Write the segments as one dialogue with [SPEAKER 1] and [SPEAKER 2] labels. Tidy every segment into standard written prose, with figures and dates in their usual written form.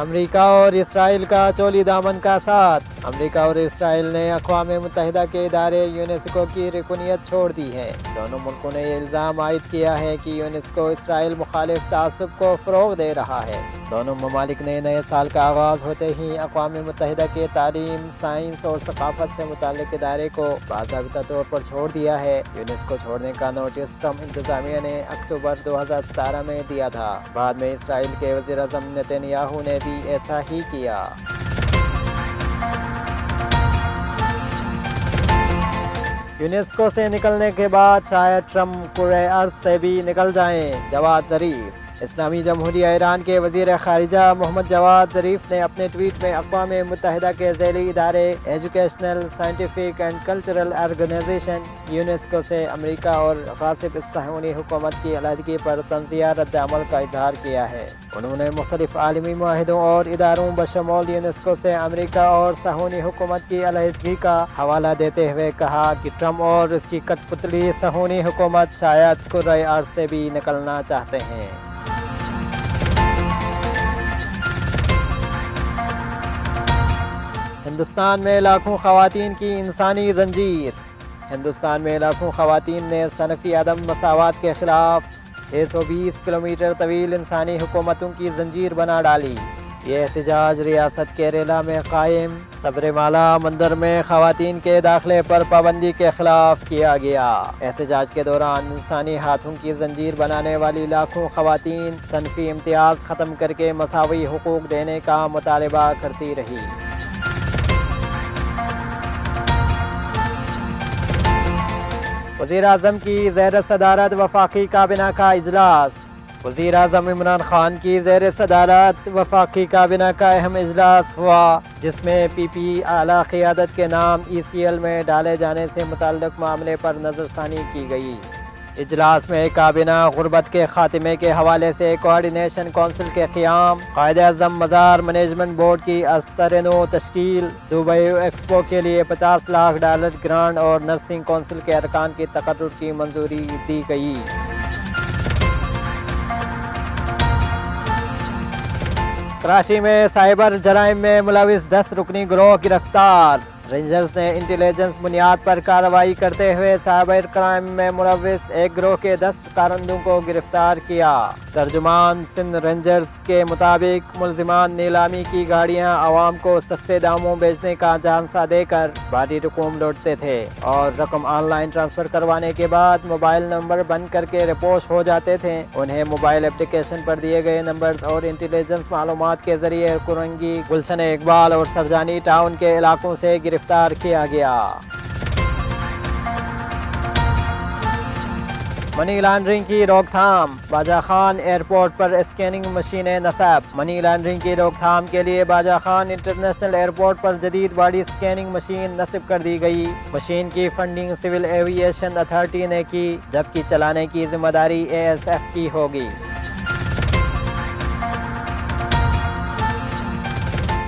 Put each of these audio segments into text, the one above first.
[SPEAKER 1] امریکہ اور اسرائیل کا چولی دامن کا ساتھ۔ امریکہ اور اسرائیل نے اقوام متحدہ کے ادارے یونیسکو کی رکنیت چھوڑ دی ہے۔ دونوں ملکوں نے یہ الزام عائد کیا ہے کہ یونیسکو اسرائیل مخالف تعصب کو فروغ دے رہا ہے۔ دونوں ممالک نے نئے سال کا آغاز ہوتے ہی اقوام متحدہ کے تعلیم، سائنس اور ثقافت سے متعلق ادارے کو باضابطہ طور پر چھوڑ دیا ہے۔ یونیسکو چھوڑنے کا نوٹس ٹرمپ انتظامیہ نے اکتوبر 2017 میں دیا تھا۔ بعد میں اسرائیل کے وزیر اعظم نیتن یاہو نے بھی ایسا ہی کیا۔ یونیسکو سے نکلنے کے بعد شاید ٹرمپ کرۂ ارض سے بھی نکل جائیں: جواد ظریف۔ اسلامی جمہوریہ ایران کے وزیر خارجہ محمد جواد ظریف نے اپنے ٹویٹ میں اقوام متحدہ کے ذیلی ادارے educational, scientific and cultural organisation UNESCO سے امریکہ اور غاصب صہیونی حکومت کی علیحدگی پر تنزیہ رد عمل کا اظہار کیا ہے۔ انہوں نے مختلف عالمی معاہدوں اور اداروں بشمول یونیسکو سے امریکہ اور صہیونی حکومت کی علیحدگی کا حوالہ دیتے ہوئے کہا کہ ٹرمپ اور اس کی کٹ پتلی صہیونی حکومت شاید کرۂ ارض سے بھی نکلنا چاہتے ہیں۔ ہندوستان میں لاکھوں خواتین کی انسانی زنجیر۔ ہندوستان میں لاکھوں خواتین نے صنفی عدم مساوات کے خلاف 620 کلومیٹر طویل انسانی حکومتوں کی زنجیر بنا ڈالی۔ یہ احتجاج ریاست کیرالہ میں قائم سبریمالا مندر میں خواتین کے داخلے پر پابندی کے خلاف کیا گیا۔ احتجاج کے دوران انسانی ہاتھوں کی زنجیر بنانے والی لاکھوں خواتین صنفی امتیاز ختم کر کے مساوی حقوق دینے کا مطالبہ کرتی رہی۔ وزیر اعظم کی زیر صدارت وفاقی کابینہ کا اجلاس۔ وزیر اعظم عمران خان کی زیر صدارت وفاقی کابینہ کا اہم اجلاس ہوا، جس میں پی پی اعلیٰ قیادت کے نام ECL میں ڈالے جانے سے متعلق معاملے پر نظر ثانی کی گئی۔ اجلاس میں کابینہ غربت کے خاتمے کے حوالے سے کوآرڈینیشن کونسل کے قیام، قائد اعظم مزار مینجمنٹ بورڈ کی از سر نو تشکیل، دبئی ایکسپو کے لیے $50 لاکھ گرانٹ اور نرسنگ کونسل کے ارکان کی تقرر کی منظوری دی گئی۔ کراچی میں سائبر جرائم میں ملوث 10 رکنی گروہ گرفتار۔ رینجرز نے انٹیلیجنس بنیاد پر کارروائی کرتے ہوئے سائبر کرائم میں ملوث ایک گروہ کے 10 کارندوں کو گرفتار کیا۔ ترجمان سندھ رینجرز کے مطابق ملزمان نیلامی کی گاڑیاں عوام کو سستے داموں بیچنے کا جھانسا دے کر بھاری رقوم لوٹتے تھے اور رقم آن لائن ٹرانسفر کروانے کے بعد موبائل نمبر بند کر کے رپوش ہو جاتے تھے۔ انہیں موبائل اپلیکیشن پر دیے گئے نمبرز اور انٹیلیجنس معلومات کے ذریعے کرنگی، گلشن اقبال اور سرجانی ٹاؤن کے علاقوں سے گرفتار کیا گیا۔ منی لانڈرنگ کی روک تھام، باجا خان ایئرپورٹ پر اسکیننگ مشینیں نصب۔ منی لانڈرنگ کی روک تھام کے لیے باجا خان انٹرنیشنل ایئرپورٹ پر جدید باڈی اسکیننگ مشین نصب کر دی گئی۔ مشین کی فنڈنگ سول ایوی ایشن اتھارٹی نے کی، جبکہ چلانے کی ذمہ داری ASF کی ہوگی۔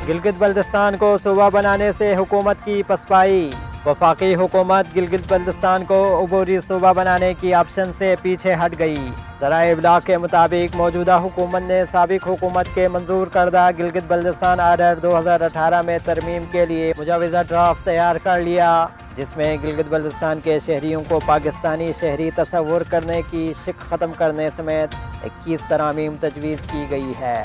[SPEAKER 1] گلگت بلتستان کو صوبہ بنانے سے حکومت کی پسپائی۔ وفاقی حکومت گلگت بلتستان کو عبوری صوبہ بنانے کی آپشن سے پیچھے ہٹ گئی۔ ذرائع ابلاغ کے مطابق موجودہ حکومت نے سابق حکومت کے منظور کردہ گلگت بلتستان آرڈر 2018 میں ترمیم کے لیے مجوزہ ڈرافٹ تیار کر لیا، جس میں گلگت بلتستان کے شہریوں کو پاکستانی شہری تصور کرنے کی شک ختم کرنے سمیت 21 ترامیم تجویز کی گئی ہے۔